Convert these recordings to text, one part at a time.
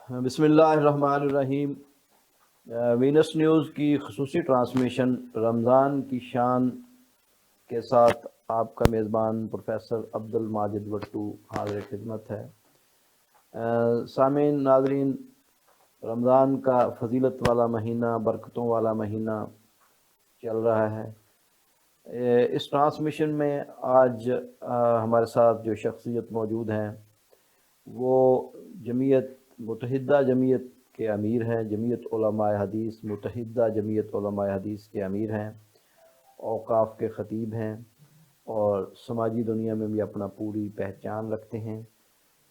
بسم اللہ الرحمن الرحیم۔ وینس نیوز کی خصوصی ٹرانسمیشن رمضان کی شان کے ساتھ آپ کا میزبان پروفیسر عبد الماجد بٹو حاضر خدمت ہے۔ سامعین ناظرین، رمضان کا فضیلت والا مہینہ، برکتوں والا مہینہ چل رہا ہے۔ اس ٹرانسمیشن میں آج ہمارے ساتھ جو شخصیت موجود ہیں وہ متحدہ جمعیت کے امیر ہیں، جمعیت علماء حدیث، متحدہ جمعیت علماء حدیث کے امیر ہیں، اوقاف کے خطیب ہیں اور سماجی دنیا میں بھی اپنا پوری پہچان رکھتے ہیں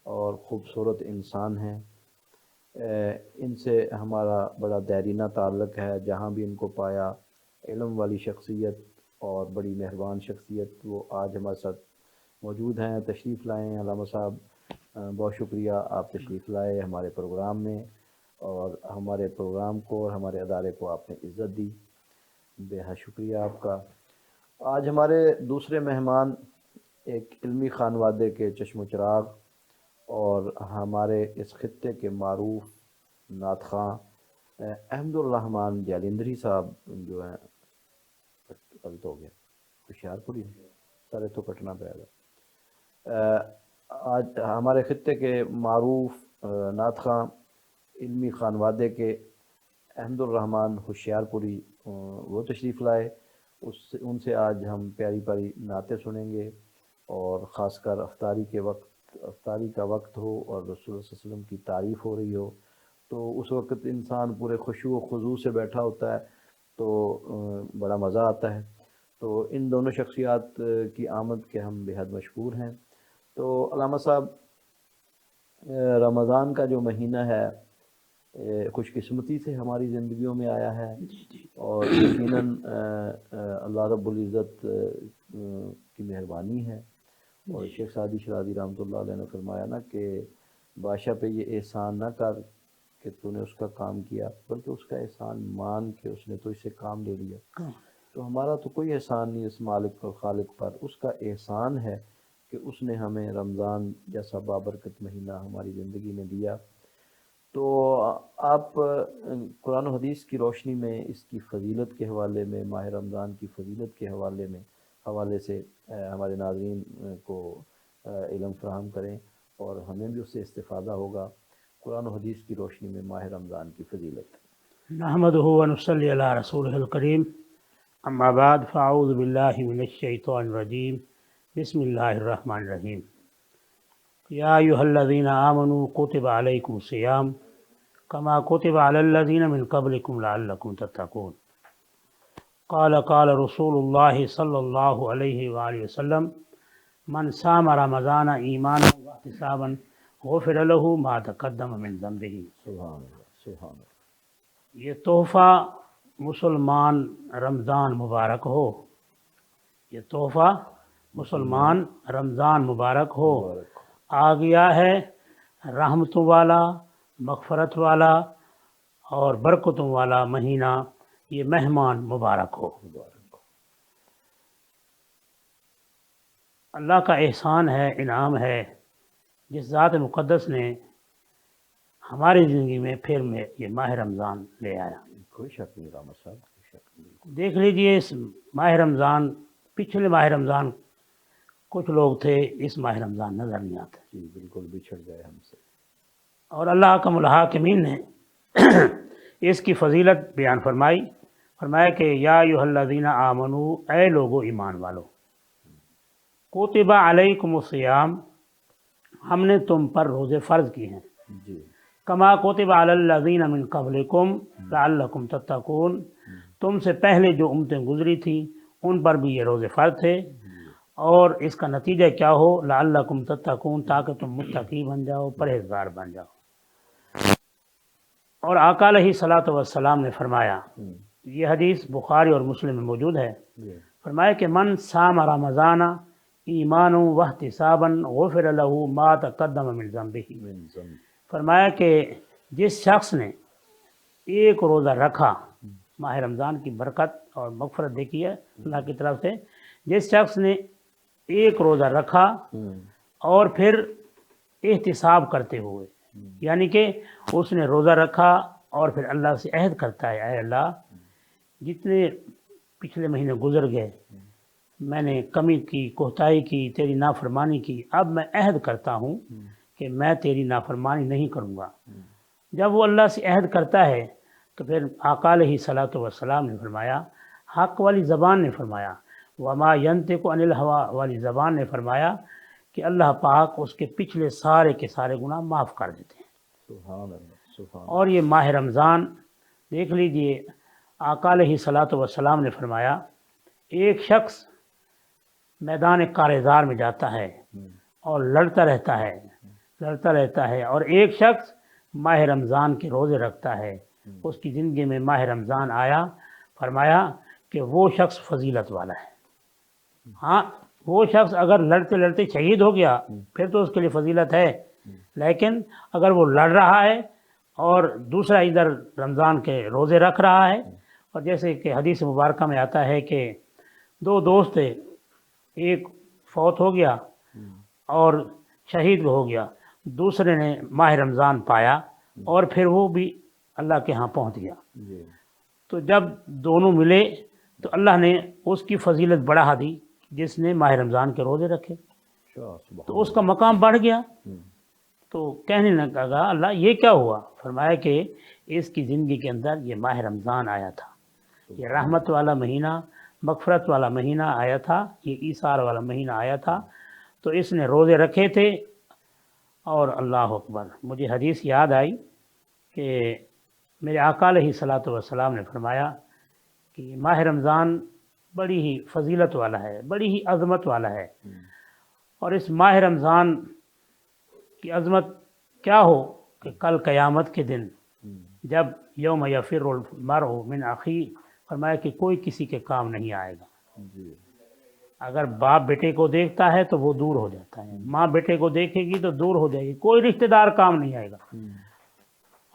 اور خوبصورت انسان ہیں۔ ان سے ہمارا بڑا دیرینہ تعلق ہے، جہاں بھی ان کو پایا علم والی شخصیت اور بڑی مہربان شخصیت، وہ آج ہمارے ساتھ موجود ہیں۔ تشریف لائیں علامہ صاحب، بہت شکریہ آپ تشریف لائے ہمارے پروگرام میں، اور ہمارے پروگرام کو اور ہمارے ادارے کو آپ نے عزت دی، بے حد شکریہ آپ کا۔ آج ہمارے دوسرے مہمان ایک علمی خانوادے کے چشم و چراغ اور ہمارے اس خطے کے معروف نعت خواں احمد الرحمن جالندری صاحب جو ہیں، غلط ہو گیا، ہوشیارپوری سارے تو کٹنا پڑے گا۔ آج ہمارے خطے کے معروف نعت خواں علمی خانوادے کے احمد الرحمن ہوشیارپوری وہ تشریف لائے۔ ان سے آج ہم پیاری پیاری نعتیں سنیں گے، اور خاص کر افطاری کا وقت ہو اور رسول اللہ صلی اللہ علیہ وسلم کی تعریف ہو رہی ہو تو اس وقت انسان پورے خشوع و خضوع سے بیٹھا ہوتا ہے تو بڑا مزہ آتا ہے۔ تو ان دونوں شخصیات کی آمد کے ہم بے حد مشکور ہیں۔ تو علامہ صاحب، رمضان کا جو مہینہ ہے خوش قسمتی سے ہماری زندگیوں میں آیا ہے، اور یقیناً اللہ رب العزت کی مہربانی ہے، اور شیخ سعدی شرازی رحمۃ اللہ علیہ نے فرمایا نا کہ بادشاہ پہ یہ احسان نہ کر کہ تو نے اس کا کام کیا، بلکہ اس کا احسان مان کہ اس نے تو اس سے کام لے لیا۔ تو ہمارا تو کوئی احسان نہیں اس مالک اور خالق پر، اس کا احسان ہے کہ اس نے ہمیں رمضان جیسا بابرکت مہینہ ہماری زندگی میں دیا۔ تو آپ قرآن و حدیث کی روشنی میں اس کی فضیلت کے حوالے میں، ماہ رمضان کی فضیلت کے حوالے سے ہمارے ناظرین کو علم فراہم کریں، اور ہمیں بھی اس سے استفادہ ہوگا۔ قرآن و حدیث کی روشنی میں ماہ رمضان کی فضیلت۔ نحمدہ و نصلی علی رسولہ الکریم، اما بعد فاعوذ باللہ من الشیطان الرجیم، بسم اللہ الرحمن الرحیم۔ یا ایھا الذین آمنوا کتب علیکم الصیام کما کتب علی الذین من قبلکم لعلکم تتقون۔ قال رسول اللہ صلی اللہ علیہ وآلہ وسلم من صام رمضان ایمانا واحتسابا غفر له ما تقدم من ذنبہ۔ سبحان اللہ، سبحان اللہ۔ یہ تحفہ مسلمان رمضان مبارک ہو، یہ تحفہ مسلمان رمضان مبارک ہو، آ گیا ہے رحمتوں والا، مغفرت والا اور برکتوں والا مہینہ، یہ مہمان مبارک ہو۔ اللہ کا احسان ہے، انعام ہے، جس ذات مقدس نے ہماری زندگی میں پھر میں یہ ماہ رمضان لے آیا۔ کوئی شک نہیں علامہ صاحب، کوئی شک نہیں۔ دیکھ لیجئے اس ماہ رمضان، پچھلے ماہ رمضان کچھ لوگ تھے، اس ماہ رمضان نظر نہیں آتے، جی بالکل بچھڑ گئے ہم سے۔ اور اللہ حکم الحاکمین نے اس کی فضیلت بیان فرمایا کہ یا ایھا الذین آمنوا، اے لوگو ایمان والو، کتب علیکم الصیام، ہم نے تم پر روزے فرض کی ہیں، جی، کما کتب علی الذین من قبلکم لعلکم تتقون، تم سے پہلے جو امتیں گزری تھیں ان پر بھی یہ روزے فرض تھے، اور اس کا نتیجہ کیا ہو، لعلکم تتقون، تاکہ تم متقی بن جاؤ، پرہیزگار بن جاؤ۔ اور آقا علیہ الصلوۃ والسلام نے فرمایا، یہ حدیث بخاری اور مسلم میں موجود ہے، فرمایا کہ من صام رمضان ایمانا واحتسابا غفر له ما تقدم من ذنبہ۔ فرمایا کہ جس شخص نے ایک روزہ رکھا، ماہ رمضان کی برکت اور مغفرت دیکھی ہے اللہ کی طرف سے، جس شخص نے ایک روزہ رکھا اور پھر احتساب کرتے ہوئے، یعنی کہ اس نے روزہ رکھا اور پھر اللہ سے عہد کرتا ہے، اے اللہ جتنے پچھلے مہینے گزر گئے میں نے کمی کی، کوتاہی کی، تیری نافرمانی کی، اب میں عہد کرتا ہوں کہ میں تیری نافرمانی نہیں کروں گا۔ جب وہ اللہ سے عہد کرتا ہے تو پھر آقا علیہ صلاۃ والسلام نے فرمایا، حق والی زبان نے فرمایا، وما ینطق عن الہوا والی زبان نے فرمایا کہ اللہ پاک اس کے پچھلے سارے کے سارے گناہ معاف کر دیتے ہیں۔ سبحان اللہ، سبحان اور یہ ماہ رمضان دیکھ لیجئے، آقا علیہ صلاۃ والسلام نے فرمایا ایک شخص میدان کارزار میں جاتا ہے اور لڑتا رہتا ہے اور ایک شخص ماہ رمضان کے روزے رکھتا ہے، اس کی زندگی میں ماہ رمضان آیا، فرمایا کہ وہ شخص فضیلت والا ہے۔ ہاں وہ شخص اگر لڑتے لڑتے شہید ہو گیا پھر تو اس کے لیے فضیلت ہے، لیکن اگر وہ لڑ رہا ہے اور دوسرا ادھر رمضان کے روزے رکھ رہا ہے، اور جیسے کہ حدیث مبارکہ میں آتا ہے کہ دو دوست تھے، ایک فوت ہو گیا اور شہید ہو گیا، دوسرے نے ماہ رمضان پایا اور پھر وہ بھی اللہ کے ہاں پہنچ گیا۔ جی، تو جب دونوں ملے تو اللہ نے اس کی فضیلت بڑھا دی جس نے ماہ رمضان کے روزے رکھے، سبحان تو اس کا مقام بڑھ گیا۔ تو کہنے لگا اللہ یہ کیا ہوا؟ فرمایا کہ اس کی زندگی کے اندر یہ ماہ رمضان آیا تھا، یہ رحمت والا مہینہ، مغفرت والا مہینہ آیا تھا، یہ ایثار والا مہینہ آیا تھا، تو اس نے روزے رکھے تھے۔ اور اللہ اکبر، مجھے حدیث یاد آئی کہ میرے آقا علیہ صلاۃ والسلام نے فرمایا کہ ماہ رمضان بڑی ہی فضیلت والا ہے، بڑی ہی عظمت والا ہے، اور اس ماہ رمضان کی عظمت کیا ہو کہ کل قیامت کے دن جب یوم یفر المرء من اخیہ، فرمایا کہ کوئی کسی کے کام نہیں آئے گا۔ جی، اگر باپ بیٹے کو دیکھتا ہے تو وہ دور ہو جاتا ہے، ماں بیٹے کو دیکھے گی تو دور ہو جائے گی، کوئی رشتہ دار کام نہیں آئے گا،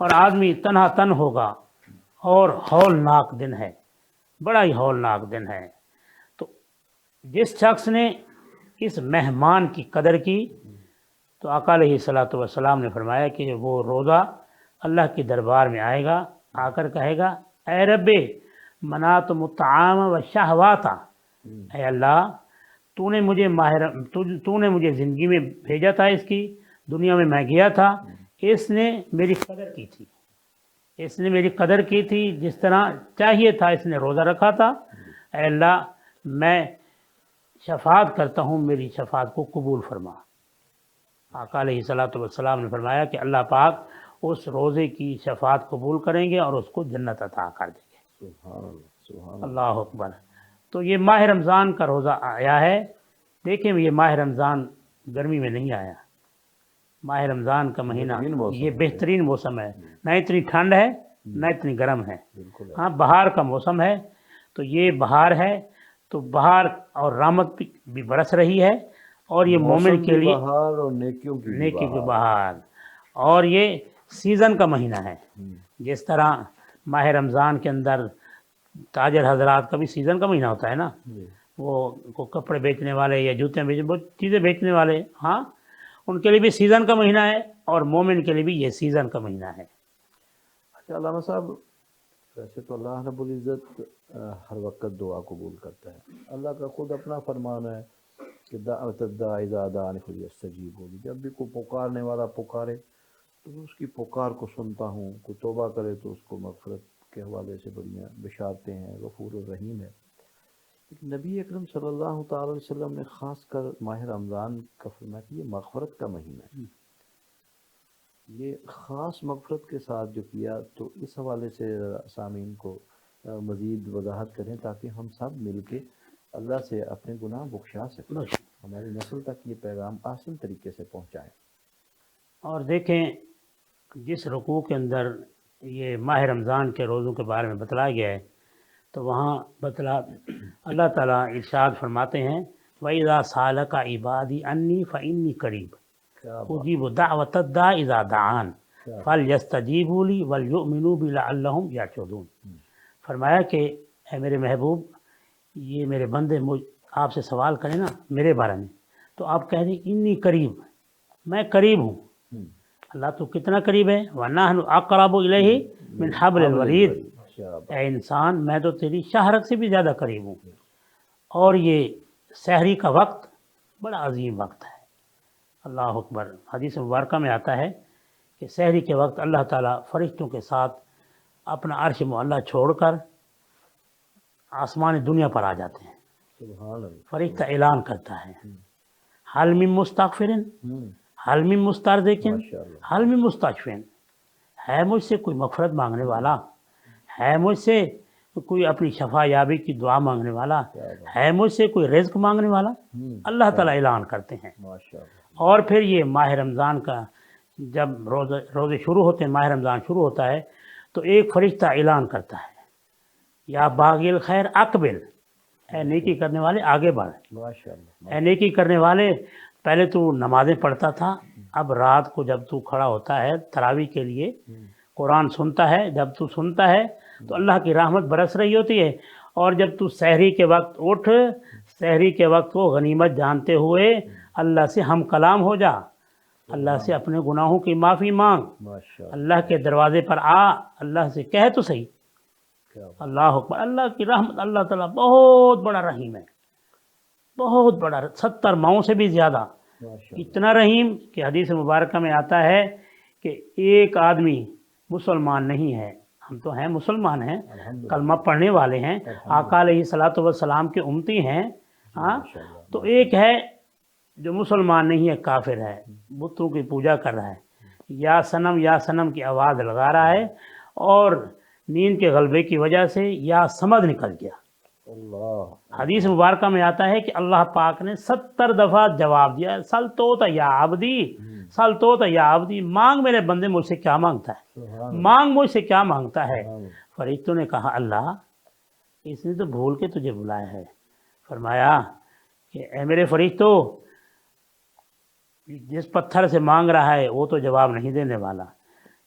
اور آدمی تنہا تن ہوگا، اور ہولناک دن ہے، بڑا ہی ہولناک دن ہے۔ تو جس شخص نے اس مہمان کی قدر کی تو آقا علیہ صلاۃ والسلام نے فرمایا کہ وہ روزہ اللہ کے دربار میں آئے گا، آ کر کہے گا اے رب منعتم الطعام والشہوات، اے اللہ تو نے مجھے زندگی میں بھیجا تھا، اس کی دنیا میں گیا تھا، اس نے میری قدر کی تھی، اس نے میری قدر کی تھی جس طرح چاہیے تھا، اس نے روزہ رکھا تھا، اے اللہ میں شفاعت کرتا ہوں، میری شفاعت کو قبول فرما۔ آقا علیہ صلاۃ والسلام نے فرمایا کہ اللہ پاک اس روزے کی شفاعت قبول کریں گے اور اس کو جنت عطا کر دیں گے۔ سبحان اللہ، سبحان اللہ اکبر۔ تو یہ ماہ رمضان کا روزہ آیا ہے، دیکھیں یہ ماہ رمضان گرمی میں نہیں آیا، ماہ رمضان کا مہینہ یہ بہترین موسم ہے، نہ اتنی ٹھنڈ ہے نہ اتنی گرم ہے، بالکل ہاں بہار کا موسم ہے، تو یہ بہار ہے، تو بہار اور رحمت بھی برس رہی ہے، اور یہ مومن کے لیے بہار اور نیکیوں کی بہار، اور یہ سیزن کا مہینہ ہے۔ جس طرح ماہ رمضان کے اندر تاجر حضرات کا بھی سیزن کا مہینہ ہوتا ہے نا، وہ کپڑے بیچنے والے یا جوتے چیزیں بیچنے والے، ہاں ان کے لیے بھی سیزن کا مہینہ ہے، اور مومن کے لیے بھی یہ سیزن کا مہینہ ہے۔ اچھا علامہ صاحب، ویسے تو اللہ رب العزت ہر وقت دعا قبول کرتا ہے، اللہ کا خود اپنا فرمان ہے کہ دعوت الداع اذا دعانی فلیستجیبوا لی، جب بھی کوئی پکارنے والا پکارے تو میں اس کی پکار کو سنتا ہوں، کوئی توبہ کرے تو اس کو مغفرت کے حوالے سے بڑیاں بشارتیں ہیں، غفور الرحیم ہے۔ لیکن نبی اکرم صلی اللہ تعالی علیہ وسلم نے خاص کر ماہ رمضان کا فرمایا کہ یہ مغفرت کا مہینہ ہے، یہ خاص مغفرت کے ساتھ جو کیا، تو اس حوالے سے سامعین کو مزید وضاحت کریں تاکہ ہم سب مل کے اللہ سے اپنے گناہ بخشا سکیں، ہماری نسل تک یہ پیغام آسان طریقے سے پہنچائیں۔ اور دیکھیں جس رکوع کے اندر یہ ماہ رمضان کے روزوں کے بارے میں بتلایا گیا ہے تو وہاں اللہ تعالیٰ ارشاد فرماتے ہیں وَإِذَا سَأَلَكَ عِبَادِي عَنِّي فَإِنِّي قَرِيبٌ أُجِيبُ دَعْوَةَ الدَّاعِ إِذَا دَعَانِ فَلْيَسْتَجِيبُوا لِي وَلْيُؤْمِنُوا بِي لَعَلَّهُمْ يَرْشُدُونَ۔ فرمایا کہ اے میرے محبوب، یہ میرے بندے آپ سے سوال کریں نا میرے بارے میں تو آپ کہہ دیں انی قریب، میں قریب ہوں، اللہ تو کتنا قریب ہے، وَنَحْنُ أَقْرَبُ إِلَيْهِ مِنْ حَبْلِ الْوَرِيدِ، اے انسان میں تو تیری شاہرگ سے بھی زیادہ قریب ہوں۔ اور یہ سحری کا وقت بڑا عظیم وقت ہے، اللہ اکبر۔ حدیث مبارکہ میں آتا ہے کہ سحری کے وقت اللہ تعالیٰ فرشتوں کے ساتھ اپنا عرش معلیٰ چھوڑ کر آسمان دنیا پر آ جاتے ہیں۔ سبحان اللہ۔ فرشتہ اعلان کرتا ہے، حل من مستغفرن، حل من مسترزقن، ماشاءاللہ۔ حل من مستشفین، ہے مجھ سے کوئی مغفرت مانگنے والا، ہے مجھ سے کوئی اپنی شفا یابی کی دعا مانگنے والا، ہے مجھ سے کوئی رزق مانگنے والا۔ اللہ تعالیٰ اعلان کرتے ہیں۔ ماشاءاللہ۔ اور پھر یہ ماہ رمضان کا جب روزے شروع ہوتے ہیں، ماہ رمضان شروع ہوتا ہے تو ایک فرشتہ اعلان کرتا ہے، یا باغی الخیر اقبل، اے نیکی کرنے والے آگے بڑھ، ماشاءاللہ۔ اے نیکی کرنے والے پہلے تو نمازیں پڑھتا تھا، اب رات کو جب تو کھڑا ہوتا ہے تراویح کے لیے، قرآن سنتا ہے، جب تو سنتا ہے تو اللہ کی رحمت برس رہی ہوتی ہے۔ اور جب تو سحری کے وقت اٹھ، سحری کے وقت کو غنیمت جانتے ہوئے اللہ سے ہم کلام ہو جا، اللہ سے اپنے گناہوں کی معافی مانگ، ماشاءاللہ۔ اللہ کے دروازے پر آ، اللہ سے کہہ تو صحیح۔ کیا بات۔ اللہ اکبر۔ اللہ کی رحمت، اللہ تعالیٰ بہت بڑا رحیم ہے، بہت بڑا، 70 ماؤں سے بھی زیادہ، ماشاءاللہ۔ اتنا رحیم کہ حدیث مبارکہ میں آتا ہے کہ ایک آدمی مسلمان نہیں ہے، ہم تو ہیں مسلمان ہیں، الحمدللہ۔ کلمہ پڑھنے والے ہیں، آقا علیہ الصلوۃ والسلام کے امتی ہیں، ہاں، تو ایک ہے جو مسلمان نہیں ہے، کافر ہے، بتوں کی پوجا کر رہا ہے، یا صنم کی آواز لگا رہا ہے، اور نیند کے غلبے کی وجہ سے یا سمجھ نکل گیا۔ اللہ۔ حدیث مبارکہ میں آتا ہے کہ اللہ پاک نے 70 دفعہ جواب دیا، سل توت یا عبدی، سل توت یا عبدی، مانگ میرے بندے مجھ سے کیا مانگتا ہے، سبحان مانگ مجھ سے کیا مانگتا ہے۔ اللہ۔ فرشتوں نے کہا اللہ اس نے تو بھول کے تجھے بلایا ہے۔ فرمایا کہ اے میرے فرشتوں، جس پتھر سے مانگ رہا ہے وہ تو جواب نہیں دینے والا،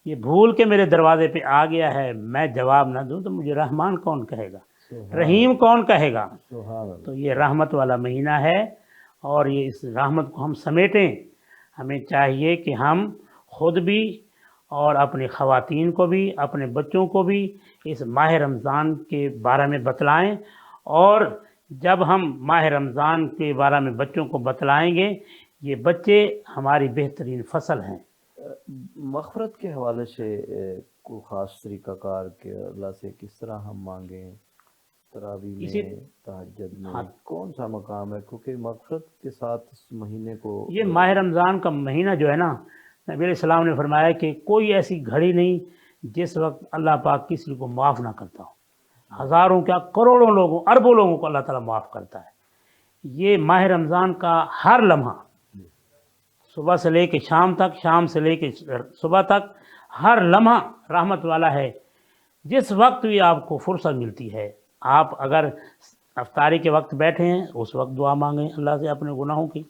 یہ بھول کے میرے دروازے پہ آ گیا ہے، میں جواب نہ دوں تو مجھے رحمان کون کہے گا، رحیم کون کہے گا۔ سبحان اللہ۔ تو یہ رحمت والا مہینہ ہے، اور یہ اس رحمت کو ہم سمیٹیں۔ ہمیں چاہیے کہ ہم خود بھی اور اپنی خواتین کو بھی، اپنے بچوں کو بھی اس ماہ رمضان کے بارے میں بتلائیں، اور جب ہم ماہ رمضان کے بارے میں بچوں کو بتلائیں گے، یہ بچے ہماری بہترین فصل ہیں۔ مغفرت کے حوالے سے کوئی خاص طریقہ کار کہ اللہ سے کس طرح ہم مانگیں، تراویح میں، تہجد میں کون سا مقام ہے؟ کیونکہ مغفرت کے ساتھ اس مہینے کو، یہ ماہ رمضان کا مہینہ جو ہے نا، نبی علیہ السلام نے فرمایا کہ کوئی ایسی گھڑی نہیں جس وقت اللہ پاک کسی کو معاف نہ کرتا ہو، ہزاروں کیا کروڑوں لوگوں، اربوں لوگوں کو اللہ تعالیٰ معاف کرتا ہے۔ یہ ماہ رمضان کا ہر لمحہ، صبح سے لے کے شام تک، شام سے لے کے صبح تک، ہر لمحہ رحمت والا ہے۔ جس وقت بھی آپ کو فرصت ملتی ہے، آپ اگر افطاری کے وقت بیٹھے ہیں اس وقت دعا مانگیں اللہ سے اپنے گناہوں کی،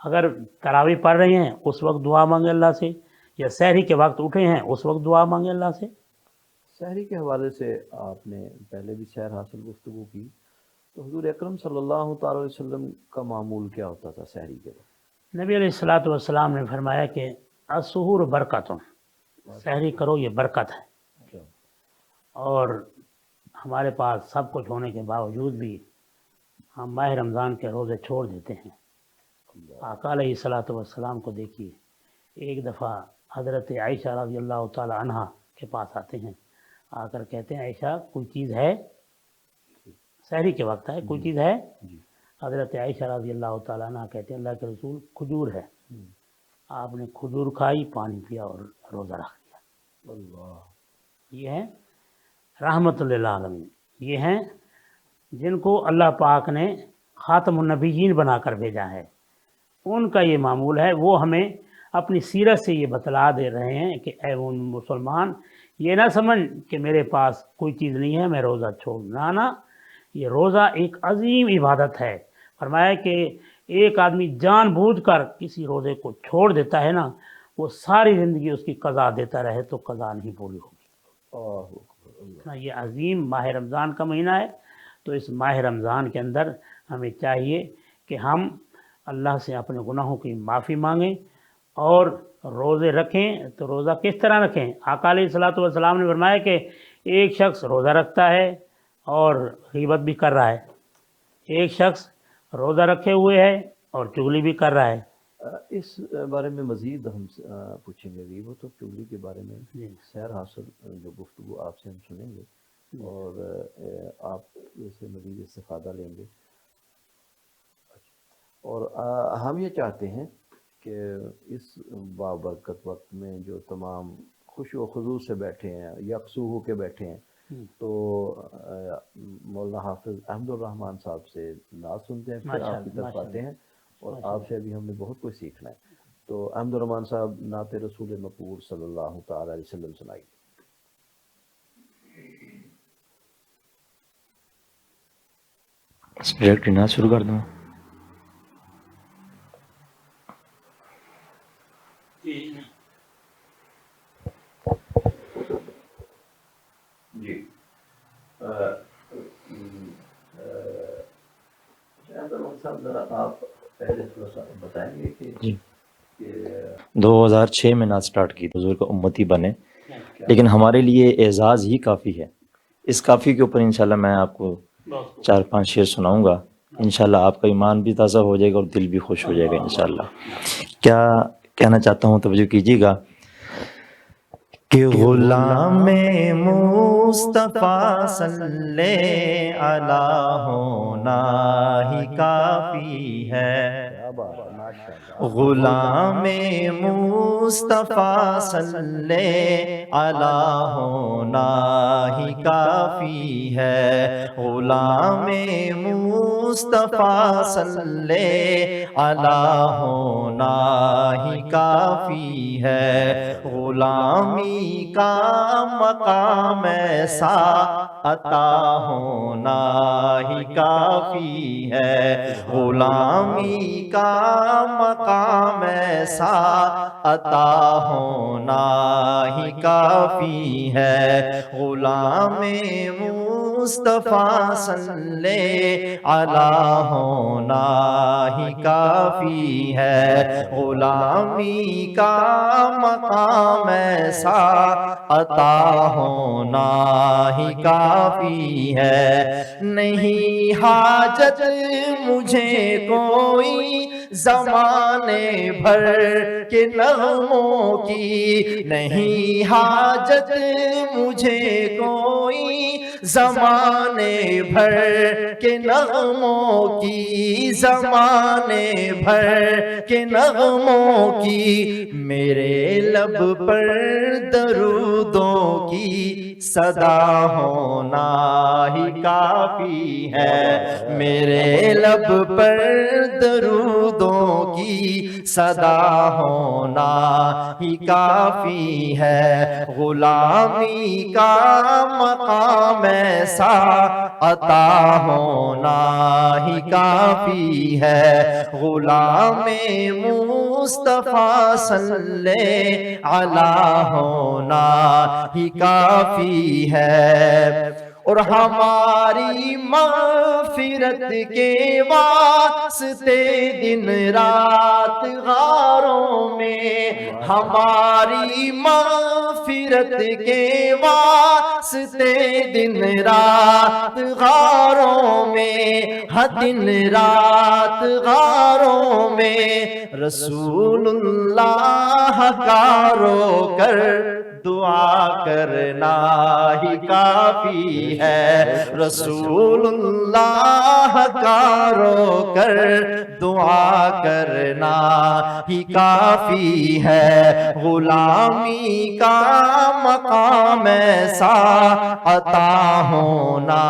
اگر تراویح پڑھ رہے ہیں اس وقت دعا مانگیں اللہ سے، یا سحری کے وقت اٹھے ہیں اس وقت دعا مانگیں اللہ سے۔ سحری کے حوالے سے آپ نے پہلے بھی سحر حاصل گفتگو کی، تو حضور اکرم صلی اللہ تعالی علیہ وسلم کا معمول کیا ہوتا تھا سحری کے وقت؟ نبی علیہ الصلوۃ والسلام نے فرمایا کہ السحور برکتن، سحری کرو یہ برکت ہے۔ اور ہمارے پاس سب کچھ ہونے کے باوجود بھی ہم ماہ رمضان کے روزے چھوڑ دیتے ہیں۔ آقا علیہ الصلوۃ والسلام کو دیکھیے، ایک دفعہ حضرت عائشہ رضی اللہ تعالی عنہا کے پاس آتے ہیں، آ کر کہتے ہیں عائشہ کوئی چیز ہے، سحری کے وقت ہے، کوئی چیز ہے؟ حضرت عائشہ رضی اللہ تعالیٰ عنہ کہتے ہیں اللہ کے رسول کھجور ہے۔ آپ نے کھجور کھائی، پانی پیا اور روزہ رکھ دیا۔ اللہ۔ یہ ہیں رحمت للعالمین، یہ ہیں جن کو اللہ پاک نے خاتم النبیین بنا کر بھیجا ہے، ان کا یہ معمول ہے۔ وہ ہمیں اپنی سیرت سے یہ بتلا دے رہے ہیں کہ اے مسلمان، یہ نہ سمجھ کہ میرے پاس کوئی چیز نہیں ہے میں روزہ چھوڑ، نہ، یہ روزہ ایک عظیم عبادت ہے۔ فرمایا کہ ایک آدمی جان بوجھ کر کسی روزے کو چھوڑ دیتا ہے نا، وہ ساری زندگی اس کی قضا دیتا رہے تو قضا نہیں پوری ہوگی۔ یہ عظیم ماہ رمضان کا مہینہ ہے، تو اس ماہ رمضان کے اندر ہمیں چاہیے کہ ہم اللہ سے اپنے گناہوں کی معافی مانگیں، اور روزے رکھیں تو روزہ کس طرح رکھیں؟ آقا علیہ الصلوۃ والسلام نے فرمایا کہ ایک شخص روزہ رکھتا ہے اور غیبت بھی کر رہا ہے، ایک شخص روزہ رکھے ہوئے ہے اور چغلی بھی کر رہا ہے۔ اس بارے میں مزید ہم پوچھیں گے، غیبت اور چغلی کے بارے میں سیر حاصل جو گفتگو آپ سے ہم سنیں گے اور آپ سے مزید استفادہ لیں گے، اور ہم یہ چاہتے ہیں کہ اس بابرکت وقت میں جو تمام خوش و خضوع سے بیٹھے ہیں، یکسو ہو کے بیٹھے ہیں، تو مولانا حافظ احمد الرحمن صاحب سے نعت سنتے ہیں، پھر آپ کی طرف آتے ہیں اور آپ سے بھی ہم نے بہت کچھ سیکھنا ہے۔ تو احمد الرحمن صاحب نعت رسول مقبول صلی اللہ تعالی علیہ وسلم سنائیے۔ ڈائریکٹ نعت شروع کر دوں؟ جی صاحب ذرا آپ پہلے تھوڑا سا بتائیں گے کہ جی 2006 میں نعت سٹارٹ کی، حضور کا امتی بنے، لیکن ہمارے لیے اعزاز ہی کافی ہے۔ اس کافی کے اوپر انشاءاللہ میں آپ کو 4-5 شعر سناؤں گا، انشاءاللہ آپ کا ایمان بھی تازہ ہو جائے گا اور دل بھی خوش ہو جائے گا انشاءاللہ۔ کیا کہنا چاہتا ہوں، توجہ کیجیے گا کہ غلام مصطفیٰ صلی علیہ ہونا ہی کافی ہے، غلام مصطفیٰ صلی علیہ ہونا ہی کافی ہے، غلام مصطفیٰ صلی علیہ ہونا ہی کافی ہے، غلامی کا مقام ایسا عطا ہونا ہی کافی ہے، غلامی کا مقام ایسا عطا ہونا ہی کافی ہے، غلام مصطفیٰ صلی علیہ ہونا ہی کافی ہے، غلامی کا مقام ایسا عطا ہونا ہی کافی ہے، نہیں حاجت مجھے کوئی زمانے بھر کے نغموں کی، نہیں حاجت مجھے کوئی زمانے بھر کے نغموں کی، زمانے بھر کے نغموں کی، میرے لب پر درودوں کی صدا ہونا ہی کافی ہے، میرے لب پر درودوں کی صدا ہونا ہی کافی ہے، غلامی کا مقام ایسا عطا ہونا ہی کافی ہے، غلام مصطفیٰ صلی علیہ ہونا ہی کافی ہے، اور ہماری مغفرت کے واسطے دن رات غاروں میں، ہماری مغفرت کے واسطے دن رات غاروں میں، دن رات غاروں میں، رسول اللہ کا رو کر دعا کرنا ہی کافی ہے، رسول اللہ کا رو کر دعا کرنا ہی کافی ہے، غلامی کا مقام ایسا عطا ہونا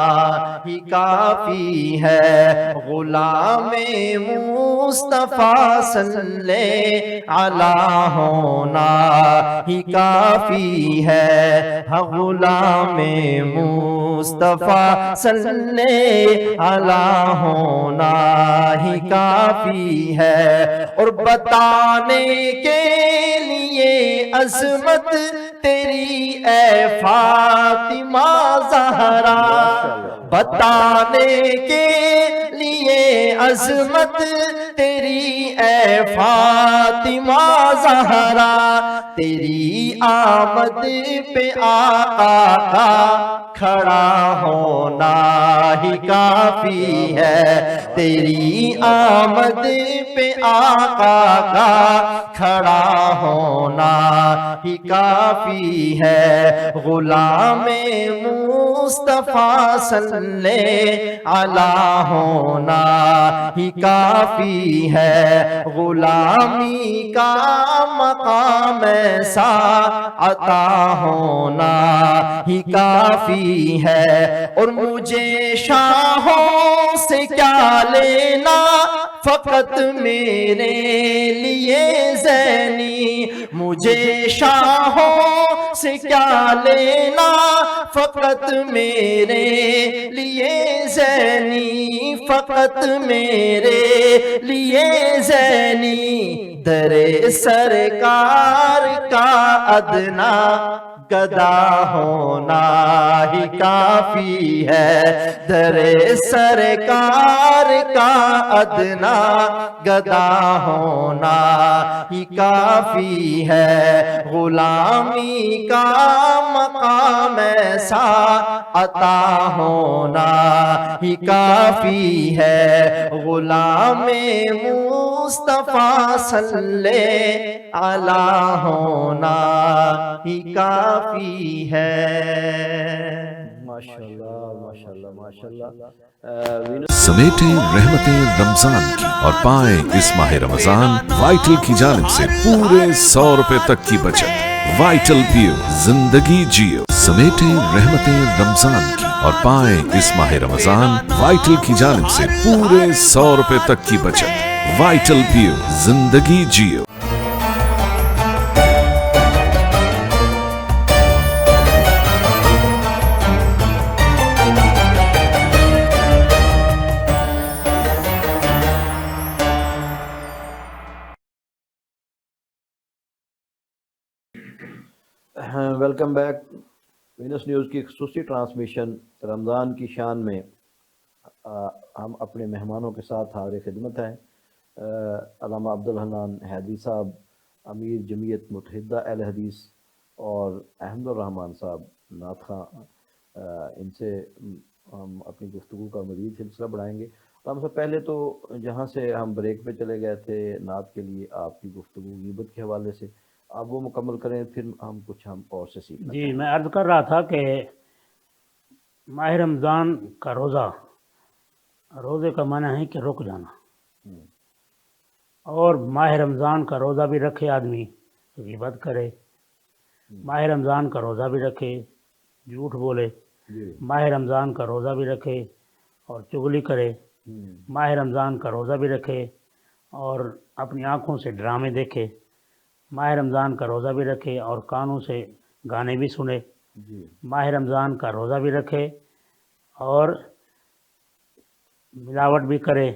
ہی کافی ہے، غلام مصطفیٰ صلی علیہ ہونا ہی کافی ہے، غلام مصطفیٰ صلی علیہ ہونا ہی کافی ہے، اور بتانے کے لیے عظمت تیری اے فاطمہ زہرا، بتانے کے لیے عظمت تیری اے فاطمہ زہرا، تیری آمد پہ آقا کا کھڑا ہونا ہی کافی ہے، تیری آمد پہ آقا کا کھڑا ہونا ہی کافی ہے، غلام مصطفیٰ صلی علیہ ہونا ہی کافی ہے، غلامی کا مقام ایسا عطا ہونا ہی کافی ہے، اور مجھے شاہوں سے کیا لینا، فقط میرے لیے زینی، مجھے شاہوں سے کیا لینا، فقط میرے لیے زینی، فقط میرے لیے زینی، در سرکار کا ادنا گدا ہونا ہی کافی ہے، در سرکار کا ادنا گدا ہونا ہی کافی ہے، غلامی کا مقام ایسا عطا ہونا ہی کافی ہے، غلام مصطفیٰ صلی علیہ ہونا ہی کافی ہے۔ ماشاءاللہ ماشاءاللہ ماشاءاللہ۔ سمیٹیں رحمتیں رمضان کی اور پائیں اس ماہ رمضان وائٹل کی جانب سے پورے 100 روپے تک کی بچت۔ وائٹل پیو، زندگی جیو۔ سمیٹیں رحمتیں رمضان کی اور پائیں اس ماہ رمضان وائٹل کی جانب سے پورے 100 روپے تک کی بچت۔ وائٹل پیو، زندگی جیو۔ Welcome back. وینس نیوز کی خصوصی ٹرانسمیشن رمضان کی شان میں ہم اپنے مہمانوں کے ساتھ حاضر خدمت ہیں۔ علامہ عبدالحنان حیدری صاحب، امیر جمعیت متحدہ اہل حدیث، اور احمد الرحمن صاحب نعت خواں، ان سے ہم اپنی گفتگو کا مزید سلسلہ بڑھائیں گے۔ علامہ صاحب، پہلے تو جہاں سے ہم بریک پہ چلے گئے تھے نعت کے لیے، آپ کی گفتگو غیبت کے حوالے سے، آپ وہ مکمل کریں، پھر ہم اور سے سیکھنا جی، میں عرض کر رہا تھا کہ ماہ رمضان کا روزے کا معنی ہے کہ رک جانا، اور ماہ رمضان کا روزہ بھی رکھے آدمی غیبت کرے، ماہ رمضان کا روزہ بھی رکھے جھوٹ بولے، ماہ رمضان کا روزہ بھی رکھے اور چغلی کرے، ماہ رمضان کا روزہ بھی رکھے اور اپنی آنکھوں سے ڈرامے دیکھے، ماہ رمضان کا روزہ بھی رکھے اور کانوں سے گانے بھی سنے، ماہ رمضان کا روزہ بھی رکھے اور ملاوٹ بھی کرے،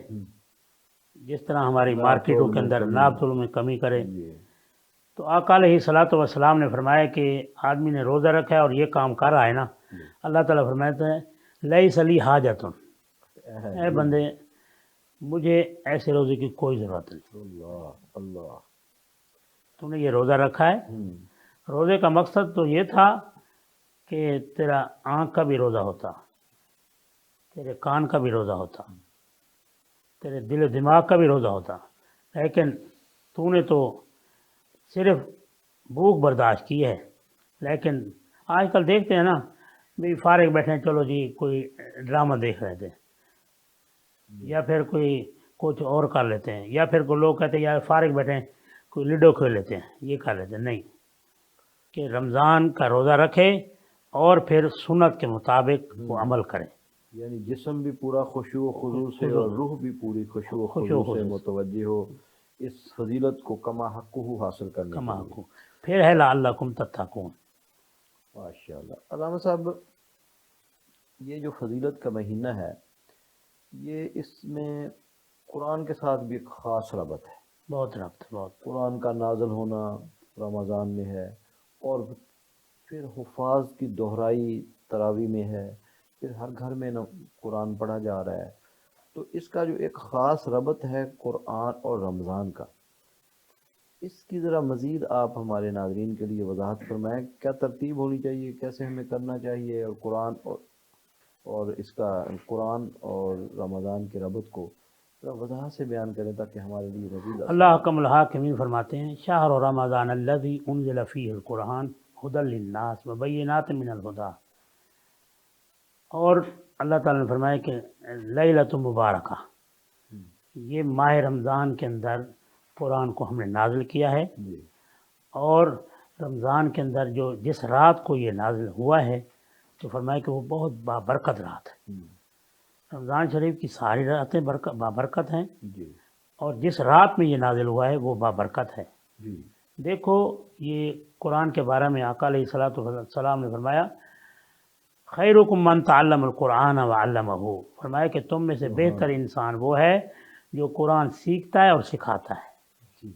جس طرح ہماری مارکیٹوں کے اندر ناپتول میں کمی کرے۔ تو آقا علیہ الصلوۃ والسلام نے فرمایا کہ آدمی نے روزہ رکھا ہے اور یہ کام کر رہا ہے نا، اللہ تعالیٰ فرماتے ہیں لیس لی حاجۃ، اے بندے مجھے ایسے روزے کی کوئی ضرورت نہیں، اللہ، تو نے یہ روزہ رکھا ہے۔ روزے کا مقصد تو یہ تھا کہ تیرا آنکھ کا بھی روزہ ہوتا، تیرے کان کا بھی روزہ ہوتا، تیرے دل و دماغ کا بھی روزہ ہوتا، لیکن تو نے تو صرف بھوک برداشت کی ہے۔ لیکن آج کل دیکھتے ہیں نا بھی فارغ بیٹھے ہیں، چلو جی کوئی ڈرامہ دیکھ رہے تھے، یا پھر کوئی کچھ اور کر لیتے ہیں، یا پھر کوئی لوگ کہتے ہیں یار فارغ بیٹھے ہیں کوئی لڈو کھیل لیتے ہیں، یہ کر لیتے ہیں۔ نہیں، کہ رمضان کا روزہ رکھے اور پھر سنت کے مطابق وہ عمل کرے، یعنی جسم بھی پورا خشوع و خضوع سے اور روح بھی پوری خشوع و خضوع سے متوجہ ہو اس فضیلت کو کما حقہ حاصل کرنے کما کے لیے۔ حقہ، پھر ہے لعلکم تتقون۔ ماشاءاللہ۔ علامہ صاحب، یہ جو فضیلت کا مہینہ ہے، یہ اس میں قرآن کے ساتھ بھی ایک خاص ربط ہے۔ بہت ربط، بہت۔ قرآن کا نازل ہونا رمضان میں ہے، اور پھر حفاظ کی دہرائی تراویح میں ہے، پھر ہر گھر میں قرآن پڑھا جا رہا ہے، تو اس کا جو ایک خاص ربط ہے قرآن اور رمضان کا، اس کی ذرا مزید آپ ہمارے ناظرین کے لیے وضاحت فرمائیں، کیا ترتیب ہونی چاہیے، کیسے ہمیں کرنا چاہیے، اور قرآن اور اس کا قرآن اور رمضان کے ربط کو ذرا وضاحت سے بیان کریں تاکہ ہمارے لیے مزید اللہ حکم الحاکمین فرماتے ہیں شہر رمضان الذی انزل فیہ القرآن ھدی للناس وبینات من الہدی، اور اللہ تعالیٰ نے فرمایا کہ لیلۃ مبارکہ، یہ ماہ رمضان کے اندر قرآن کو ہم نے نازل کیا ہے، جی اور رمضان کے اندر جس رات کو یہ نازل ہوا ہے تو فرمایا کہ وہ بہت بابرکت رات ہے۔ رمضان شریف کی ساری راتیں بابرکت ہیں، جی اور جس رات میں یہ نازل ہوا ہے وہ بابرکت ہے۔ جی دیکھو یہ قرآن کے بارے میں آقا علیہ الصلوۃ والسلام نے فرمایا خیرکم من تعلم القرآن وعلمہ، فرمایا کہ تم میں سے بہتر انسان وہ ہے جو قرآن سیکھتا ہے اور سکھاتا ہے۔ جی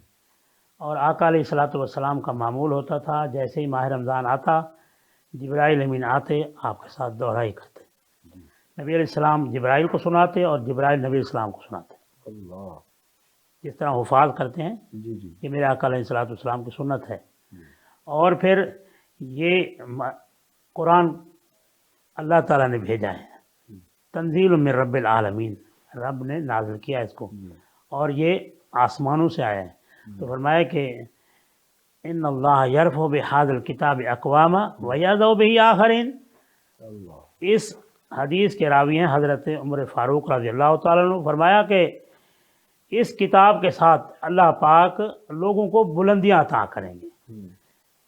اور آقا علیہ الصلوۃ والسلام کا معمول ہوتا تھا جیسے ہی ماہ رمضان آتا جبرائیل امین آتے آپ کے ساتھ دہرائی کرتے، نبی علیہ السلام جبرائیل کو سناتے اور جبرائیل نبی علیہ السلام کو سناتے، اللہ، جس طرح حفاظ کرتے ہیں جی جی یہ میرے آقا علیہ الصلوۃ والسلام کی سنت ہے۔ اور پھر یہ قرآن اللہ تعالیٰ نے بھیجا ہے، تنزیل من رب العالمین، رب نے نازل کیا اس کو، اور یہ آسمانوں سے آیا ہے۔ تو فرمایا کہ ان اللہ یرفع بہذا الکتاب اقواما ویضع بہ آخرین، اللہ، اس حدیث کے راوی ہیں حضرت عمر فاروق رضی اللہ تعالیٰ عنہ، فرمایا کہ اس کتاب کے ساتھ اللہ پاک لوگوں کو بلندیاں عطا کریں گے۔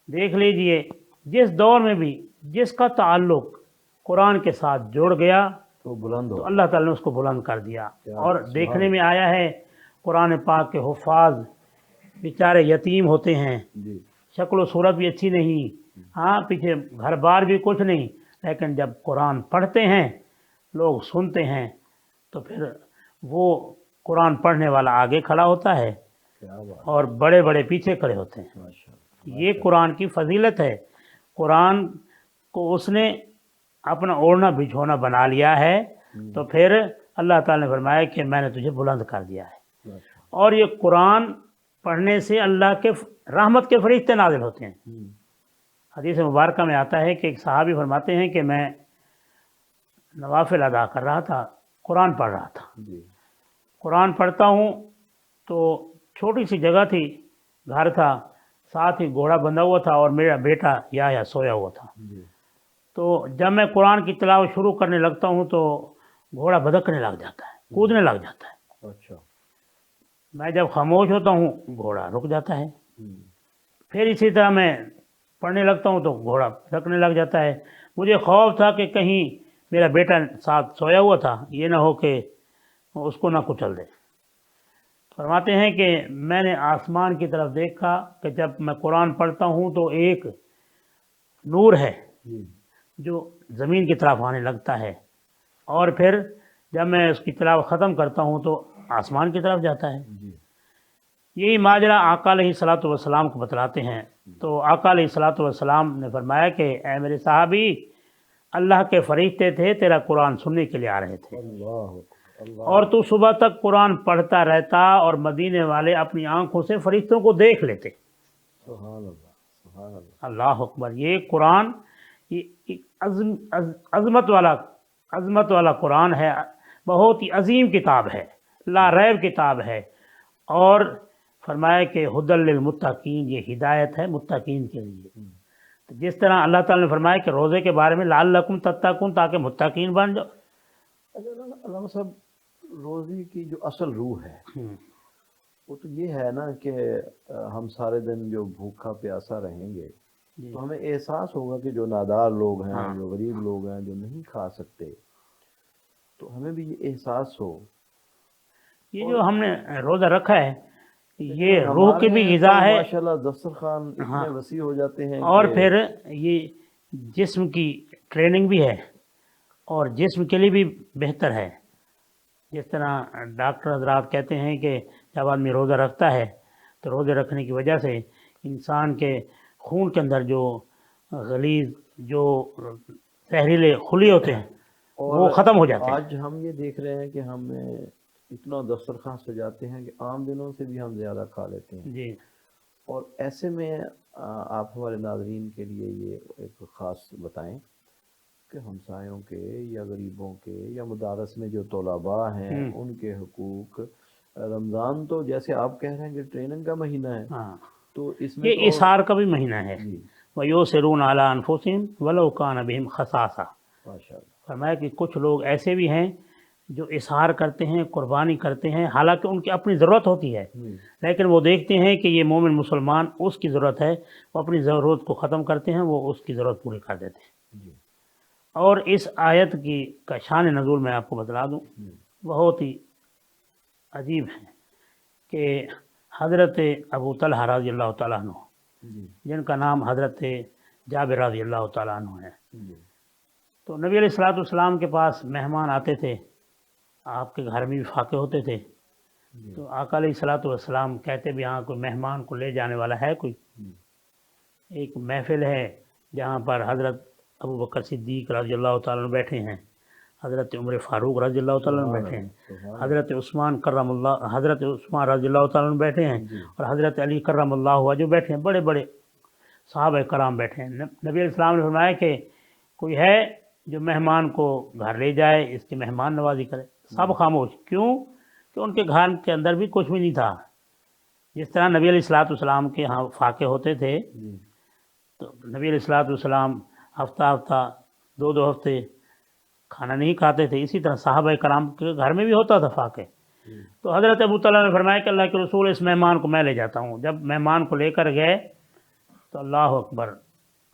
دیکھ لیجئے جس دور میں بھی جس کا تعلق قرآن کے ساتھ جڑ گیا تو بلند تو ہو، اللہ تعالیٰ نے اس کو بلند کر دیا۔ اور سبحان دیکھنے میں آیا ہے قرآن پاک کے حفاظ بیچارے یتیم ہوتے ہیں، جی شکل و صورت بھی اچھی نہیں، ہاں پیچھے گھر بار بھی کچھ نہیں، لیکن جب قرآن پڑھتے ہیں لوگ سنتے ہیں تو پھر وہ قرآن پڑھنے والا آگے کھڑا ہوتا ہے کیا بات، اور بڑے بڑے پیچھے کھڑے ہوتے ہیں۔ ماشاء اللہ، یہ قرآن کی فضیلت ہے، قرآن کو اس نے اپنا اوڑھنا بچھونا بنا لیا ہے، تو پھر اللہ تعالیٰ نے فرمایا کہ میں نے تجھے بلند کر دیا ہے۔ اور یہ قرآن پڑھنے سے اللہ کے رحمت کے فرشتے نازل ہوتے ہیں۔ حدیث مبارکہ میں آتا ہے کہ ایک صحابی فرماتے ہیں کہ میں نوافل ادا کر رہا تھا، قرآن پڑھ رہا تھا، جی قرآن پڑھتا ہوں تو چھوٹی سی جگہ تھی، گھر تھا، ساتھ ہی گھوڑا بندھا ہوا تھا اور میرا بیٹا یا سویا ہوا تھا۔ جی تو جب میں قرآن کی تلاوت شروع کرنے لگتا ہوں تو گھوڑا بھدکنے لگ جاتا ہے، کودنے لگ جاتا ہے۔ اچھا، میں جب خاموش ہوتا ہوں گھوڑا رک جاتا ہے، پھر اسی طرح میں پڑھنے لگتا ہوں تو گھوڑا بھدکنے لگ جاتا ہے۔ مجھے خوف تھا کہ کہیں میرا بیٹا ساتھ سویا ہوا تھا، یہ نہ ہو کہ اس کو نہ کچل دے۔ فرماتے ہیں کہ میں نے آسمان کی طرف دیکھا کہ جب میں قرآن پڑھتا ہوں تو ایک نور ہے جو زمین کی طرف آنے لگتا ہے، اور پھر جب میں اس کی تلاوت ختم کرتا ہوں تو آسمان کی طرف جاتا ہے۔ یہی ماجرا آقا علیہ الصلوۃ والسلام کو بتلاتے ہیں۔ تو آقا علیہ الصلوۃ والسلام نے فرمایا کہ اے میرے صحابی، اللہ کے فرشتے تھے تیرا قرآن سننے کے لیے آ رہے تھے، اللہ، اور تو صبح تک قرآن پڑھتا رہتا اور مدینے والے اپنی آنکھوں سے فرشتوں کو دیکھ لیتے۔ سبحان اللہ، سبحان اللہ، اللہ اکبر، یہ قرآن یہ عظمت والا قرآن ہے، بہت ہی عظیم کتاب ہے، لا ریب کتاب ہے۔ اور فرمایا کہ ھدی للمتقین، یہ ہدایت ہے متقین کے لیے۔ جس طرح اللہ تعالیٰ نے فرمایا کہ روزے کے بارے میں لعلکم تتقون، تاکہ متقین بن جاؤ۔ علامہ صاحب، روزے کی جو اصل روح ہے وہ تو یہ ہے نا کہ ہم سارے دن جو بھوکا پیاسا رہیں گے تو ہمیں احساس ہوگا کہ جو نادار لوگ ہیں، جو غریب لوگ ہیں، جو نہیں کھا سکتے، تو ہمیں بھی یہ احساس ہو۔ یہ جو ہم نے روزہ رکھا ہے یہ روح کی بھی غذا ہے، ماشاءاللہ دسترخوان اتنے وسیع ہو جاتے ہیں، اور پھر یہ جسم کی ٹریننگ بھی ہے اور جسم کے لیے بھی بہتر ہے۔ جس طرح ڈاکٹر حضرات کہتے ہیں کہ جب آدمی روزہ رکھتا ہے تو روزے رکھنے کی وجہ سے انسان کے خون کے اندر جو غلیظ جو زہریلے خلیے ہوتے ہیں وہ ختم ہو جاتے ہیں۔ آج ہم یہ دیکھ رہے ہیں کہ ہمیں اتنا دسترخوان سجاتے ہیں کہ عام دنوں سے بھی ہم زیادہ کھا لیتے ہیں، جی اور ایسے میں آپ ہمارے ناظرین کے لیے یہ ایک خاص بتائیں کہ ہمسایوں کے یا غریبوں کے یا مدارس میں جو طلباء ہیں ان کے حقوق، رمضان تو جیسے آپ کہہ رہے ہیں کہ ٹریننگ کا مہینہ ہے، ہاں، تو اس میں یہ اثار کا بھی مہینہ ہے۔ جی وَيُؤْثِرُونَ عَلَىٰ أَنفُسِهِمْ وَلَوْ كَانَ بِهِمْ خَصَاصَةٌ، ماشاء اللہ، فرمایا کہ کچھ لوگ ایسے بھی ہیں جو اظہار کرتے ہیں، قربانی کرتے ہیں، حالانکہ ان کی اپنی ضرورت ہوتی ہے، لیکن وہ دیکھتے ہیں کہ یہ مومن مسلمان اس کی ضرورت ہے، وہ اپنی ضرورت کو ختم کرتے ہیں، وہ اس کی ضرورت پوری کر دیتے ہیں۔ جی اور اس آیت کا شان نزول میں آپ کو بتلا دوں، بہت ہی عجیب ہے کہ حضرت ابو طلحہ رضی اللہ تعالیٰ عنہ، جی جن کا نام حضرت جابر رضی اللہ تعالیٰ عنہ ہے، جی تو نبی علیہ الصلوۃ والسلام کے پاس مہمان آتے تھے، آپ کے گھر میں بھی فاقے ہوتے تھے، تو آقا علیہ الصلوۃ والسلام کہتے بھی ہاں کوئی مہمان کو لے جانے والا ہے کوئی؟ ایک محفل ہے جہاں پر حضرت ابو بکر صدیق رضی اللہ تعالیٰ عنہ بیٹھے ہیں، حضرت عمر فاروق رضی اللہ تعالیٰ عنہ بیٹھے ہیں، حضرت عثمان رضی اللہ تعالیٰ عنہ بیٹھے ہیں، اور حضرت علی کرم اللہ وجہہ جو بیٹھے ہیں، بڑے بڑے صحابہ کرام بیٹھے ہیں۔ نبی علیہ السلام نے فرمایا کہ کوئی ہے جو مہمان کو گھر لے جائے، اس کی مہمان نوازی کرے؟ سب خاموش، کیوں کہ ان کے گھر کے اندر بھی کچھ بھی نہیں تھا۔ جس طرح نبی علیہ الصلوۃ والسلام کے ہاں فاقے ہوتے تھے، تو نبی علیہ الصلوۃ والسلام ہفتہ دو ہفتے کھانا نہیں کھاتے تھے، اسی طرح صحابہ کرام کے گھر میں بھی ہوتا تھا فاقے۔ تو حضرت ابو طلحہ نے فرمایا کہ اللہ کے رسول، اس مہمان کو میں لے جاتا ہوں۔ جب مہمان کو لے کر گئے تو اللہ اکبر،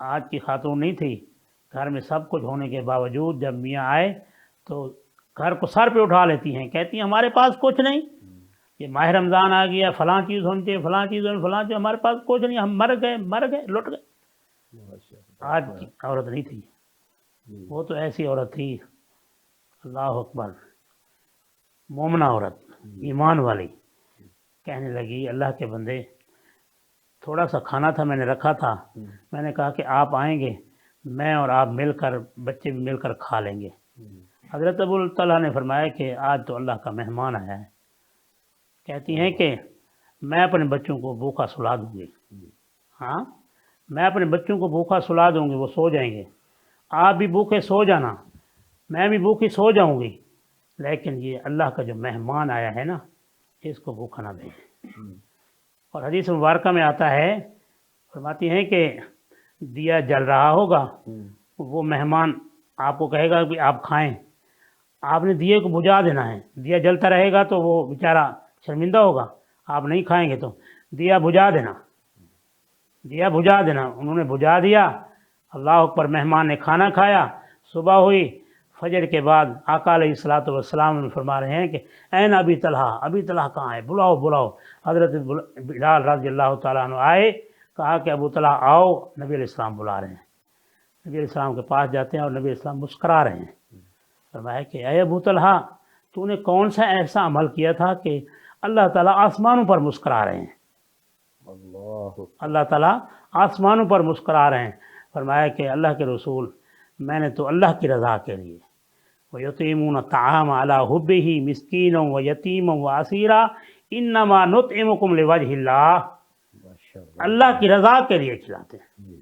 آج کی خاتون نہیں تھی، گھر میں سب کچھ ہونے کے باوجود جب میاں آئے تو گھر کو سر پہ اٹھا لیتی ہیں، کہتی ہیں ہمارے پاس کچھ نہیں، یہ ماہ رمضان آ گیا، فلاں چیز ہونی چاہیے، فلاں چیز ہونی، فلاں چیز، ہمارے پاس کچھ نہیں، ہم مر گئے لٹ گئے۔ آج کی عورت نہیں تھی، وہ تو ایسی عورت تھی، اللہ اکبر، مومنہ عورت، ایمان والی، کہنے لگی اللہ کے بندے، تھوڑا سا کھانا تھا میں نے رکھا تھا، میں نے کہا کہ آپ آئیں گے، میں اور آپ مل کر، بچے بھی مل کر کھا لیں گے۔ حضرت ابو طلحہ نے فرمایا کہ آج تو اللہ کا مہمان آیا ہے۔ کہتی ہیں کہ میں اپنے بچوں کو بھوکا سلا دوں گی، ہاں میں اپنے بچوں کو بھوکا سلا دوں گی، وہ سو جائیں گے، آپ بھی بھوکے سو جانا، میں بھی بھوکی سو جاؤں گی، لیکن یہ اللہ کا جو مہمان آیا ہے نا، اس کو بھوکا نہ بھیجیں۔ اور حدیث مبارکہ میں آتا ہے، فرماتی ہیں کہ دیا جل رہا ہوگا، وہ مہمان آپ کو کہے گا کہ آپ کھائیں، آپ نے دیے کو بجھا دینا ہے، دیا جلتا رہے گا تو وہ بیچارہ شرمندہ ہوگا، آپ نہیں کھائیں گے تو دیا بجھا دینا، دیا بجھا دینا۔ انہوں نے بجھا دیا، اللہ اکبر، مہمان نے کھانا کھایا، صبح ہوئی، فجر کے بعد آقا علیہ الصلوۃ والسلام فرما رہے ہیں کہ این ابی طلحہ کہاں ہے، بلاؤ۔ حضرت بلال رضی اللہ تعالیٰ عنہ آئے، کہا کہ ابو طلحہ آؤ، نبی علیہ السلام بلا رہے ہیں۔ نبی علیہ السلام کے پاس جاتے ہیں اور نبی علیہ السلام مسکرا رہے ہیں، فرمایا کہ اے ابو طلحہ، تو نے کون سا ایسا عمل کیا تھا کہ اللہ تعالیٰ آسمانوں پر مسکرا رہے ہیں، اللہ تعالیٰ آسمانوں پر مسکرا رہے ہیں؟ فرمایا کہ اللہ کے رسول، میں نے تو اللہ کی رضا کے لیے، وَيُطْعِمُونَ الطَّعَامَ عَلَىٰ حُبِّهِ مِسْكِينًا وَيَتِيمًا وَأَسِيرًا إِنَّمَا نُطْعِمُكُمْ لِوَجْهِ اللَّهِ، اللہ کی رضا کے لیے کھلاتے ہیں،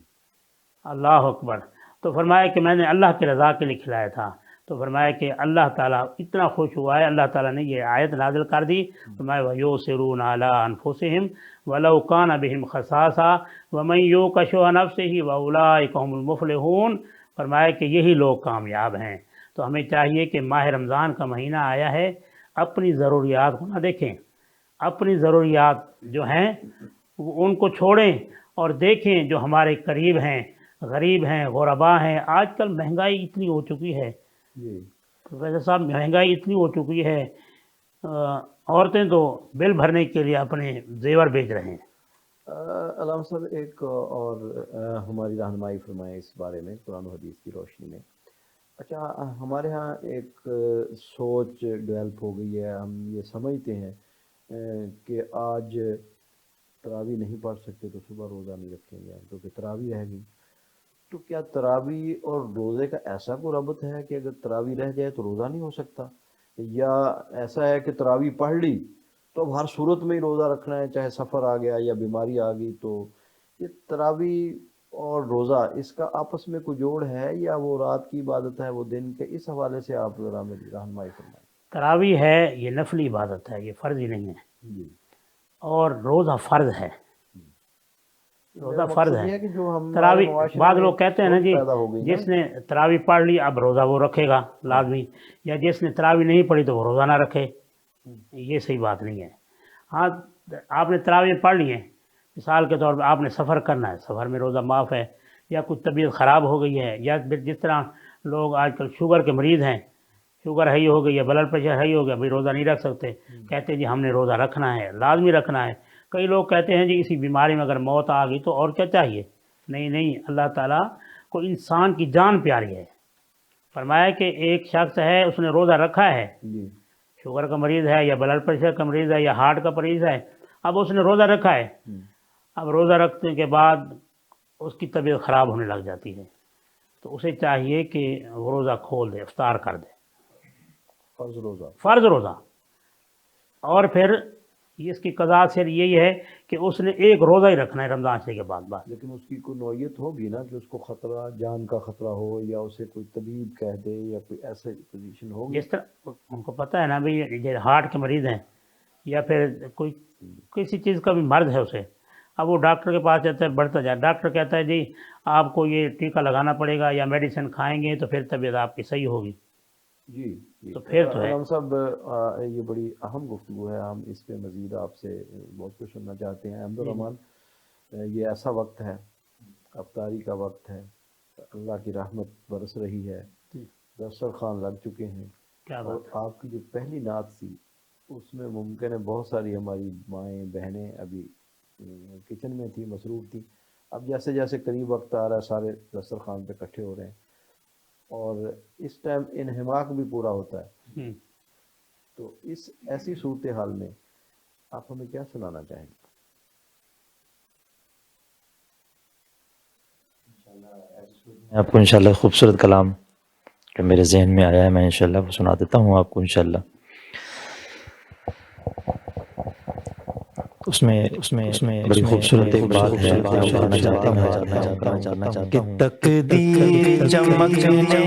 اللہ اکبر۔ تو فرمایا کہ میں نے اللہ کی رضا کے لیے کھلایا تھا، تو فرمایا کہ اللہ تعالیٰ اتنا خوش ہوا ہے، اللہ تعالیٰ نے یہ آیت نازل کر دی، فرمایا وَيُؤْثِرُونَ عَلَىٰ أَنفُسِهِمْ وَلَوْ كَانَ بِهِمْ خَصَاصَةٌ وَمَن يُوقَ شُحَّ نَفْسِهِ وَأُولَٰئِكَ هُمُ الْمُفْلِحُونَ۔ فرمایا کہ یہی لوگ کامیاب ہیں۔ تو ہمیں چاہیے کہ ماہ رمضان کا مہینہ آیا ہے، اپنی ضروریات کو نہ دیکھیں، اپنی ضروریات جو ہیں ان کو چھوڑیں اور دیکھیں جو ہمارے قریب ہیں، غریب ہیں، غربا ہیں۔ آج کل مہنگائی اتنی ہو چکی ہے، پروفیسر صاحب، مہنگائی اتنی ہو چکی ہے، عورتیں تو بل بھرنے کے لیے اپنے زیور بیچ رہے ہیں۔ علامہ صاحب، ایک اور ہماری رہنمائی فرمائیں اس بارے میں قرآن و حدیث کی روشنی میں۔ اچھا، ہمارے ہاں ایک سوچ ڈیولپ ہو گئی ہے، ہم یہ سمجھتے ہیں کہ آج تراویح نہیں پڑھ سکتے تو صبح روزہ نہیں رکھیں گے کیونکہ تراویح رہ گئی۔ تو کیا تراوی اور روزے کا ایسا کوئی ربط ہے کہ اگر تراوی رہ جائے تو روزہ نہیں ہو سکتا، یا ایسا ہے کہ تراوی پڑھ لی تو اب ہر صورت میں ہی روزہ رکھنا ہے، چاہے سفر آ گیا یا بیماری آ گئی؟ تو یہ تراوی اور روزہ اس کا آپس میں کوئی جوڑ ہے، یا وہ رات کی عبادت ہے وہ دن کے؟ اس حوالے سے آپ ذرا میری رہنمائی فرمائیں۔ تراوی ہے یہ نفلی عبادت ہے، یہ فرض ہی نہیں ہے، جی، اور روزہ فرض ہے، روزہ میرا فرض مقصد یہ ہے۔ ہے کہ جو ہم تراوی معاشرے بعض میں لوگ کہتے ہیں نا سوچ جی پیدا ہو گئی نا، جس نے تراوی پڑھ لی اب روزہ وہ رکھے گا لازمی، یا جس نے تراوی نہیں پڑھی تو وہ روزہ نہ رکھے، یہ صحیح بات نہیں ہے۔ ہاں آپ نے تراوی پڑھ لی ہیں، مثال کے طور پہ آپ نے سفر کرنا ہے، سفر میں روزہ معاف ہے، یا کچھ طبیعت خراب ہو گئی ہے، یا جس طرح لوگ آج کل شوگر کے مریض ہیں، شوگر ہائی ہو گئی ہے، بلڈ پریشر ہائی ہو گیا، بھائی روزہ نہیں رکھ سکتے، کہتے ہیں جی ہم نے روزہ رکھنا ہے، لازمی رکھنا ہے۔ کئی لوگ کہتے ہیں جی اسی بیماری میں اگر موت آ گئی تو اور کیا چاہیے؟ نہیں نہیں، اللہ تعالیٰ کو انسان کی جان پیاری ہے، فرمایا کہ ایک شخص ہے اس نے روزہ رکھا ہے، جی شوگر کا مریض ہے یا بلڈ پریشر کا مریض ہے یا ہارٹ کا مریض ہے، اب اس نے روزہ رکھا ہے، اب روزہ رکھنے کے بعد اس کی طبیعت خراب ہونے لگ جاتی ہے، تو اسے چاہیے کہ وہ روزہ کھول دے، افطار کر دے، فرض روزہ۔ فرض روزہ۔ اور پھر اس کی قضا صرف یہی ہے کہ اس نے ایک روزہ ہی رکھنا ہے رمضان شریف کے بعد بس۔ لیکن اس کی کوئی نوعیت ہوگی نا کہ اس کو خطرہ، جان کا خطرہ ہو، یا اسے کوئی طبیب کہہ دے، یا کوئی ایسے پوزیشن ہوگی؟ جس طرح ان کو پتہ ہے نا بھائی یہ ہارٹ کے مریض ہیں، یا پھر کوئی کسی چیز کا بھی مرض ہے اسے، اب وہ ڈاکٹر کے پاس جاتا ہے، بڑھتا جائے، ڈاکٹر کہتا ہے جی آپ کو یہ ٹیکہ لگانا پڑے گا یا میڈیسن کھائیں گے تو پھر طبیعت آپ کی صحیح ہوگی، جی جی، تو پھر تو ہے۔ علام صاحب یہ بڑی اہم گفتگو ہے، ہم اس پہ مزید آپ سے بہت کچھ سننا چاہتے ہیں۔ احمد الرحمان، یہ ایسا وقت ہے، افطاری کا وقت ہے، اللہ کی رحمت برس رہی ہے، دسترخوان لگ چکے ہیں، کیا اور بات آپ کی جو پہلی نعت تھی اس میں ممکن ہے بہت ساری ہماری مائیں بہنیں ابھی کچن میں تھی، مصروف تھی، اب جیسے جیسے قریب وقت آ رہا ہے سارے دسترخوان پہ اکٹھے ہو رہے ہیں، اور اس ٹائم انہماک بھی پورا ہوتا ہے، تو اس ایسی صورتحال میں آپ ہمیں کیا سنانا چاہیں گے؟ میں آپ کو انشاءاللہ خوبصورت کلام جو میرے ذہن میں آیا ہے میں انشاءاللہ وہ سنا دیتا ہوں آپ کو انشاءاللہ۔ اس میں بڑی خوبصورت ایک بات ہے جو کہنا چاہتا ہوں کہ تقدیر چمکنے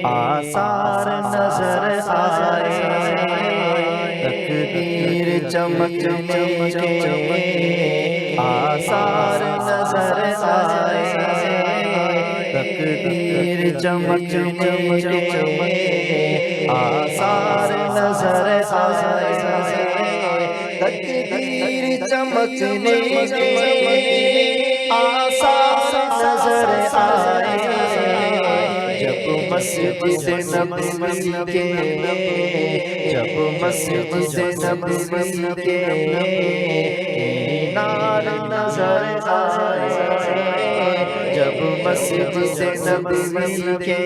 آثار نظر آئے، تقدیر چمکنے آثار نظر آئے، تقدیر چمکنے آثار نظر آئے، تقدیر چمکنے آثار نظر آئے، جب مسجد نبوی کے جب مسجد نبوی کے مینار نظر آئے، جب مسجد نبوی کے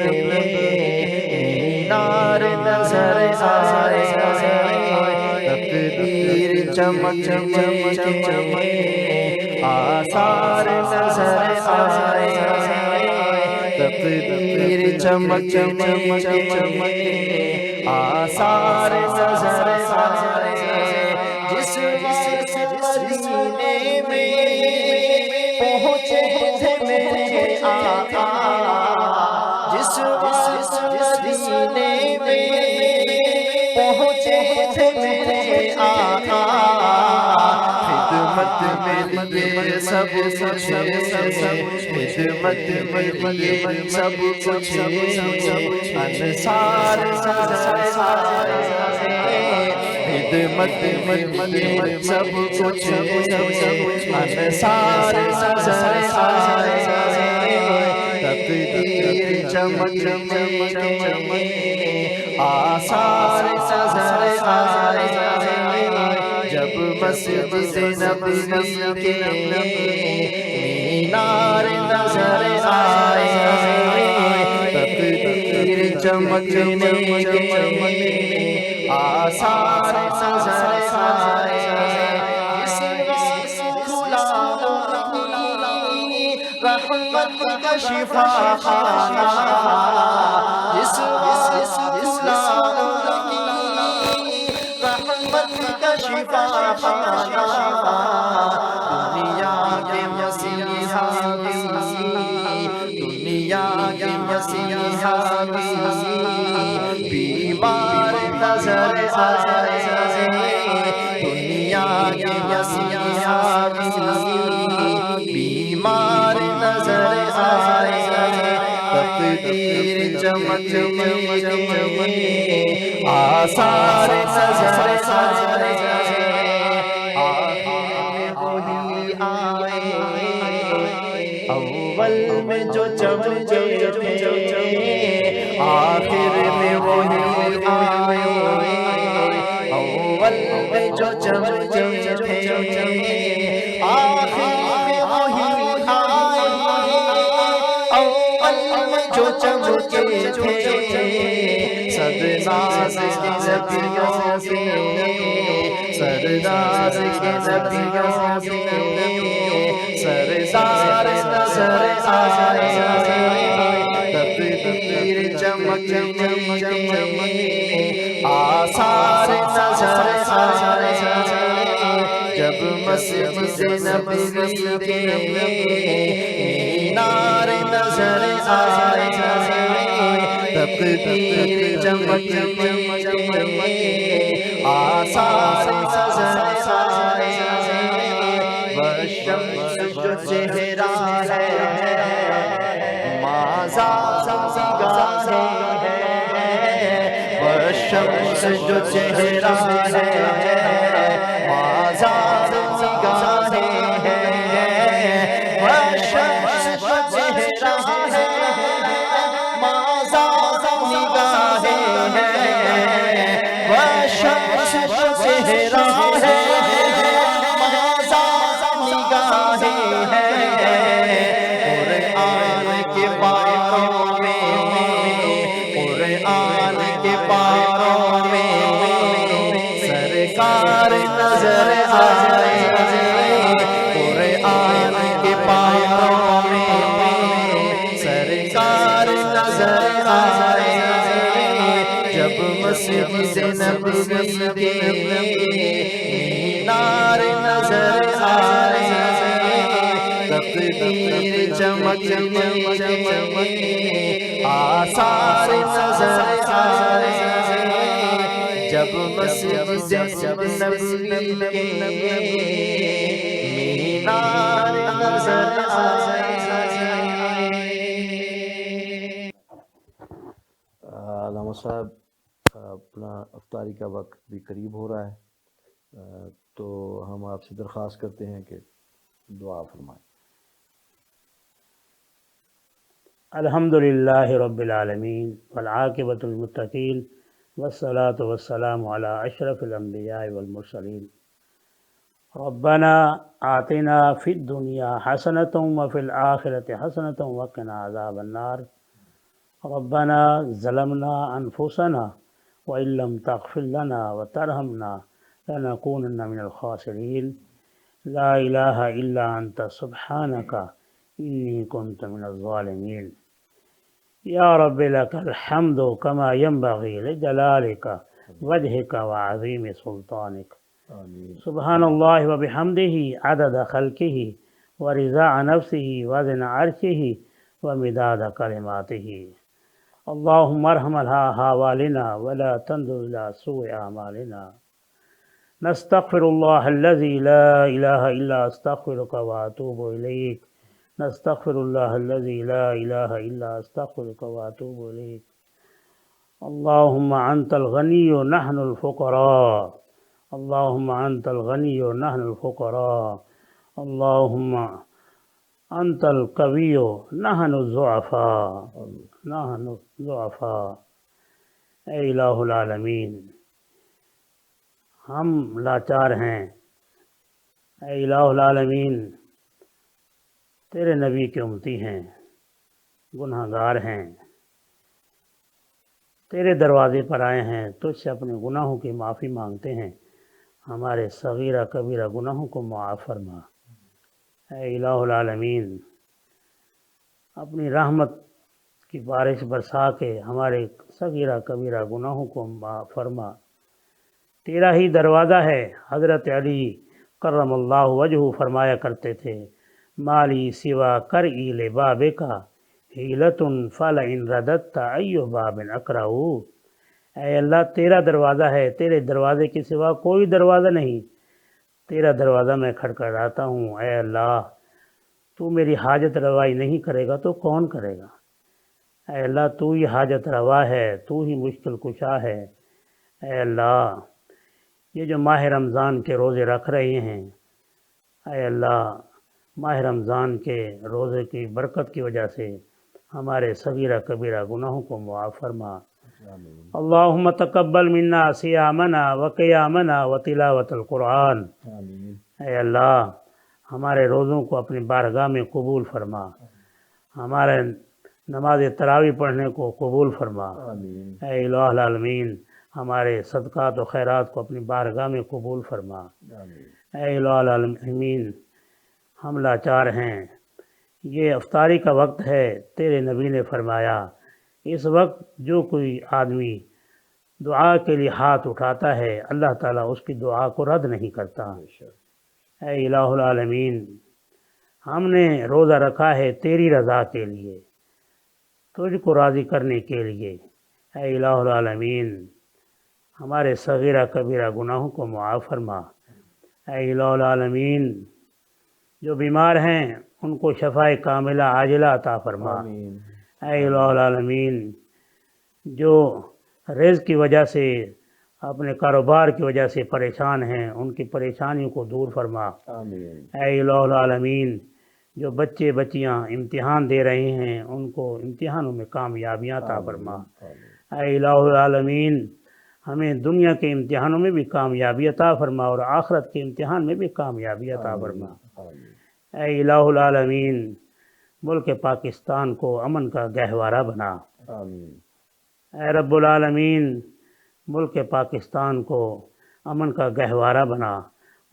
مینار نظر آئے، تقدیر چمکنے آثار نظر آئے، تقدیر چمکنے آثار نظر آئے، جس وقت مدینے میں پہنچے تھے میرے آقا، جس وقت مدینے میں پہنچے تھے میرے آقا، خدمت میں لیے سب کچھ، خدمت میں لیے سب کچھ، انصار نظر آئے، خدمت میں لیے سب کچھ، انصار نظر آئے، تقدیر چمکنے آثار نظر آئے، جب مسجد نبوی کے مینار نظر آئے، تقدیر چمکنے آثار نظر آئے، اس وقت کھلا رحمت کا شفا خانہ جس وقت اسلام کی رحمت کا شفا خانہ دنیا کے مسیحا بھی دنیا کے مسیحا بھی بیمار نظر آئے دنیا کے مسیحا بھی بیمار نظر آئے تقدیر چمک آثار نظر آئے وہی آئے اول میں جو چمچے تھے آخر میں وہی آئے اول میں جو چمچے تھے آخر میں وہی آئے اول میں جو چمچے تھے سردار کے نبیوں کے سردار کے نبیوں کے سردار نظر آئے تقدیر چمک آثار نظر آئے جب مسجد نبوی کے مینار نظر آئے تقدیر چمک آثار نظر آئے والشمس جو چہرہ ہے ماذا گاہے ہے والشمس جو چہرہ ہے ماذا گاہے ہے والشمس جو چہرہ ہے ماذا گاہے ہے والشمس جو چہرہ ہے سرکار نظر آئے قرآن کے پاروں میں سرکار نظر آئے جب مسجد نبوی کے مینار نظر آئے تقدیر چمک آثار نظر آئے جب مسجد نبوی کے مینار نظر آئے۔ علامہ صاحب اپنا افطاری کا وقت بھی قریب ہو رہا ہے تو ہم آپ سے درخواست کرتے ہیں کہ دعا فرمائیں۔ الحمدللہ رب العالمین والعاقبۃ للمتقین والصلاة والسلام على اشرف الانبیاء والمرسلین ربنا آتنا فی الدنیا حسنۃ وفی الآخرۃ حسنۃ وقنا عذاب النار ربنا ظلمنا انفسنا وإن لم تغفر لنا وترحمنا لنكونن من الخاسرین لا الہ الا انت سبحانک انی کنت من الظالمین یا رب لک الحمد کما ینبغی لجلالک وجہک وعظیم سلطانک سبحان اللہ وبحمدہ عدد خلقہ ورضاء نفسہ وزن عرشہ ومداد کلماتہ اللہم ارحم حوالنا ولا تنظر الى سوء اعمالنا نستغفر اللہ الذی لا الہ الا استغفرک واتوب الیک نستغفر اللہ الذی لا الہ الا استغفرک واتوب الیک اللہم انت الغنی نحن الفقراء اللہم انت الغنی نحن الفقراء اللہم انت القوی نحن الضعفاء اے الہ العالمین ہم لاچار ہیں، اے الہ العالمین تیرے نبی کے امتی ہیں، گناہ گار ہیں، تیرے دروازے پر آئے ہیں، تجھ سے اپنے گناہوں کی معافی مانگتے ہیں، ہمارے صغیرہ کبیرہ گناہوں کو معاف فرما۔ اے الہ العالمین اپنی رحمت کی بارش برسا کے ہمارے صغیرہ کبیرہ گناہوں کو معاف فرما۔ تیرا ہی دروازہ ہے۔ حضرت علی کرم اللہ وجہ فرمایا کرتے تھے، مالی سوا کر ایل باب کا حیلتن فلئن رددت ایو باب اقرؤ۔ اے اللہ تیرا دروازہ ہے، تیرے دروازے کے سوا کوئی دروازہ نہیں، تیرا دروازہ میں کھٹکھٹاتا ہوں۔ اے اللہ تو میری حاجت روائی نہیں کرے گا تو کون کرے گا؟ اے اللہ تو ہی حاجت روا ہے، تو ہی مشکل کشا ہے۔ اے اللہ یہ جو ماہ رمضان کے روزے رکھ رہے ہیں، اے اللہ ماہ رمضان کے روزے کی برکت کی وجہ سے ہمارے صغیرہ کبیرہ گناہوں کو معاف فرما۔ اللہم تقبل منا صیامنا وقیامنا وتلاوت القرآن۔ اے اللہ ہمارے روزوں کو اپنی بارگاہ میں قبول فرما، ہمارے نماز تراویح پڑھنے کو قبول فرما۔ اے الہ العالمین ہمارے صدقات و خیرات کو اپنی بارگاہ میں قبول فرما۔ اے الہ العالمین ہم لاچار ہیں، یہ افطاری کا وقت ہے، تیرے نبی نے فرمایا اس وقت جو کوئی آدمی دعا کے لیے ہاتھ اٹھاتا ہے اللہ تعالیٰ اس کی دعا کو رد نہیں کرتا۔ اے الہ العالمین ہم نے روزہ رکھا ہے تیری رضا کے لیے، تجھ کو راضی کرنے کے لیے۔ اے الہ العالمین ہمارے صغیرہ کبیرہ گناہوں کو معاف فرما۔ اے الہ العالمین جو بیمار ہیں ان کو شفائے کاملہ عاجلہ عطا فرما۔ اے الہ العالمین جو رزق کی وجہ سے اپنے کاروبار کی وجہ سے پریشان ہیں ان کی پریشانیوں کو دور فرما۔ اے الہ العالمین جو بچے بچیاں امتحان دے رہے ہیں ان کو امتحانوں میں کامیابیاں عطا فرما۔ اے الہ العالمین ہمیں دنیا کے امتحانوں میں بھی کامیابی عطا فرما اور آخرت کے امتحان میں بھی کامیابی عطا فرما۔ اے الہ العالمین ملک پاکستان کو امن کا گہوارہ بنا۔ اے رب العالمین ملک پاکستان کو امن کا گہوارہ بنا،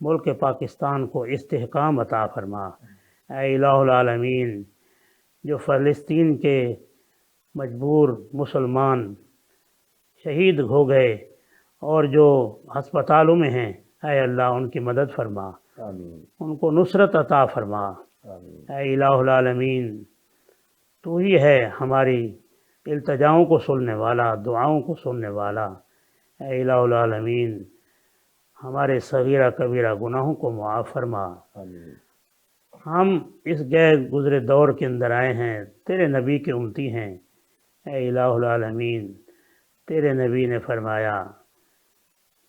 ملک پاکستان کو استحکام عطا فرما۔ اے الہ العالمین جو فلسطین کے مجبور مسلمان شہید ہو گئے اور جو ہسپتالوں میں ہیں اے اللہ ان کی مدد فرما، ان کو نصرت عطا فرما۔ اے الہ العالمین تو ہی ہے ہماری التجاؤں کو سننے والا، دعاؤں کو سننے والا۔ اے الہ العالمین ہمارے صغیرہ کبیرہ گناہوں کو معاف فرما۔ ہم اس گئے گزرے دور کے اندر آئے ہیں، تیرے نبی کے امتی ہیں۔ اے الہ العالمین تیرے نبی نے فرمایا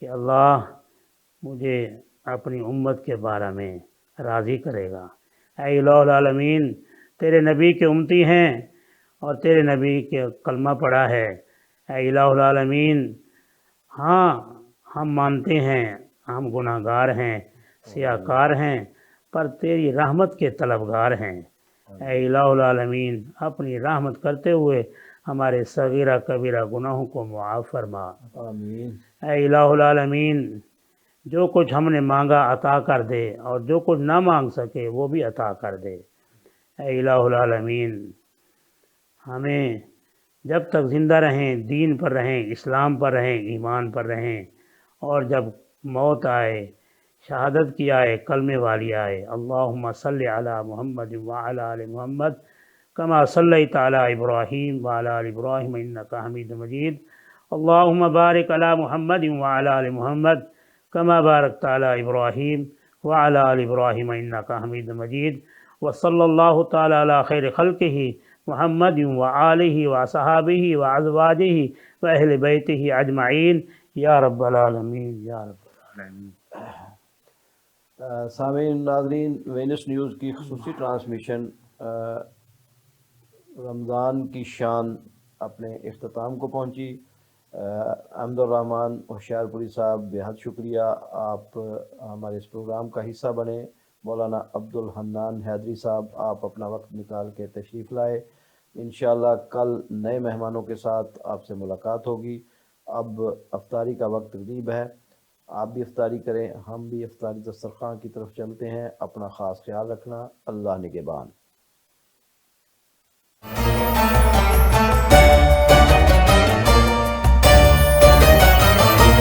کہ اللہ مجھے اپنی امت کے بارے میں راضی کرے گا۔ اے الہ العالمین تیرے نبی کے امتی ہیں اور تیرے نبی کے کلمہ پڑھا ہے۔ اے الہ العالمین ہاں ہم مانتے ہیں ہم گناہ گار ہیں، سیاہ کار ہیں، پر تیری رحمت کے طلبگار ہیں۔ اے الہ العالمین اپنی رحمت کرتے ہوئے ہمارے صغیرہ کبیرہ گناہوں کو معاف فرما۔ اے الہ العالمین جو کچھ ہم نے مانگا عطا کر دے اور جو کچھ نہ مانگ سکے وہ بھی عطا کر دے۔ اے الہ العالمین ہمیں جب تک زندہ رہیں دین پر رہیں، اسلام پر رہیں، ایمان پر رہیں، اور جب موت آئے، شہادت کی آئے، کلمے والی آئے، اللہم صلی علی محمد وعلی آل محمد کما صلیت علی ابراہیم وعلی آل ابراہیم انکا حمید مجید، اللہم بارک علی محمد وعلی آل محمد کما بارکت علی ابراہیم وعلی آل ابراہیم انکا حمید مجید، وصلی اللہ تعالی علی خیر خلقہ محمد وآلہ وصحابہ وازواجہ واہل بیتہ اجمعین یا رب العالمین یا رب العالمین۔ سامعین ناظرین، وینس نیوز کی خصوصی ٹرانسمیشن رمضان کی شان اپنے اختتام کو پہنچی۔ احمد الرحمن ہوشیار پوری صاحب بہت شکریہ، آپ ہمارے اس پروگرام کا حصہ بنے۔ مولانا عبد الحنان حیدری صاحب آپ اپنا وقت نکال کے تشریف لائے۔ انشاءاللہ کل نئے مہمانوں کے ساتھ آپ سے ملاقات ہوگی۔ اب افطاری کا وقت قریب ہے، آپ بھی افطاری کریں، ہم بھی افطاری دسترخوان کی طرف چلتے ہیں۔ اپنا خاص خیال رکھنا، اللہ نگہبان۔